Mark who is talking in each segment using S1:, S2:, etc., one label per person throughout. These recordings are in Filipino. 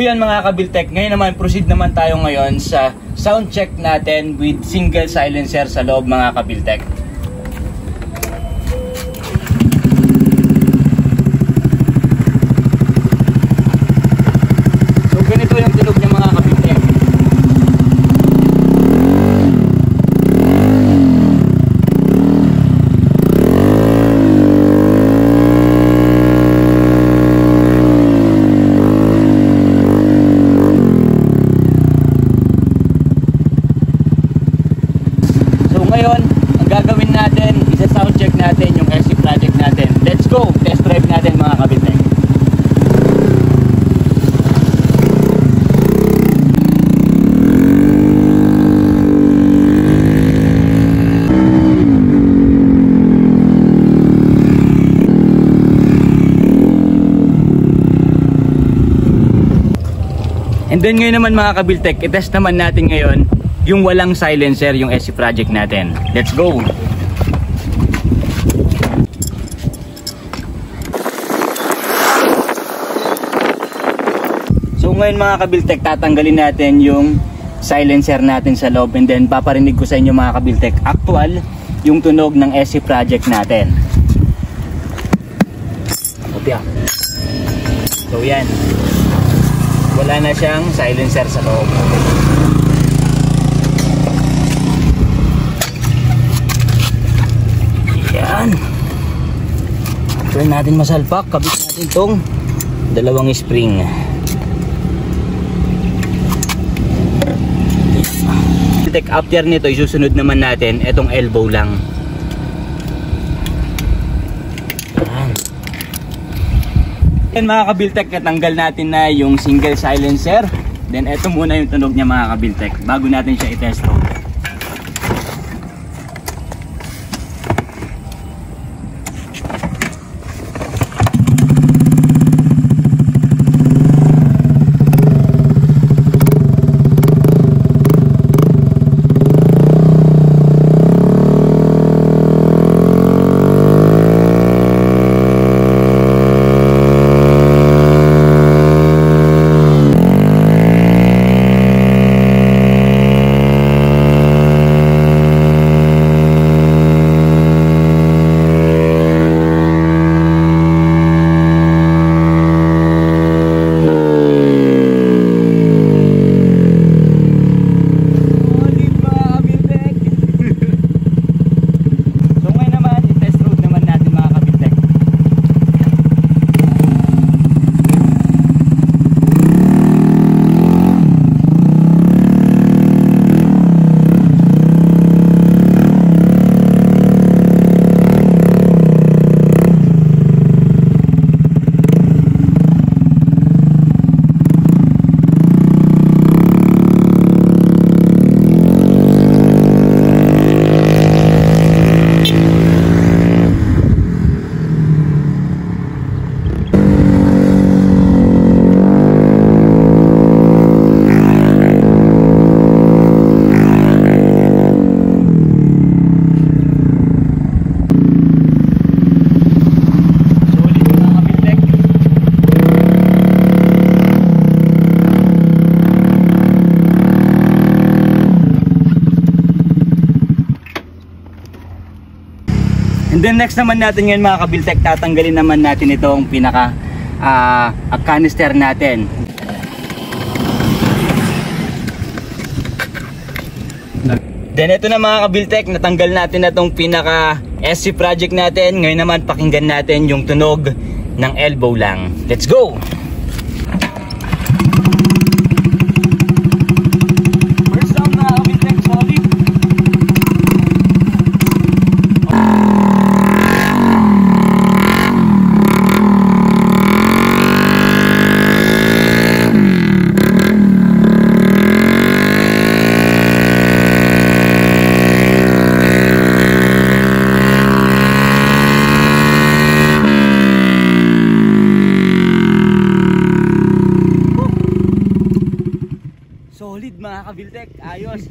S1: yan mga Kabiltek, ngayon naman proceed naman tayo ngayon sa sound check natin with single silencer sa loob mga Kabiltek. So ganito yung tunog niya mga Kabiltek. Ngayon, ang gagawin natin, isa-sound check natin yung SC project natin. Let's go! Test drive natin mga Kabiltek. And then ngayon naman mga Kabiltek, i-test naman natin ngayon yung walang silencer, yung SC project natin. Let's go! So ngayon mga Kabiltek, tatanggalin natin yung silencer natin sa loob and then paparinig ko sa inyo mga Kabiltek, actual yung tunog ng SC project natin. Kopya. So yan. Wala na siyang silencer sa loob. Yan. Try natin masalpak. Kabit natin tong dalawang spring. After nito, isusunod naman natin itong elbow lang. Yan mga Kabiltek, natanggal natin na yung single silencer. Then ito muna yung tunog niya mga Kabiltek bago natin siya i-test road. And then next naman natin ngayon mga Kabiltek, tatanggalin naman natin itong pinaka canister natin. Then ito na mga Kabiltek, natanggal natin na itong pinaka SC project natin. Ngayon naman pakinggan natin yung tunog ng elbow lang. Let's go! Solid mga Kabiltek, ayos.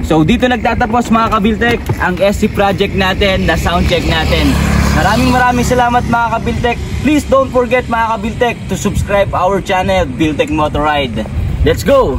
S1: So dito nagtatapos mga Kabiltek ang SC project natin, na sound check natin. Maraming salamat mga Kabiltek. Please don't forget mga ka-Buildtech to subscribe our channel, Buildtech Motorride. Let's go!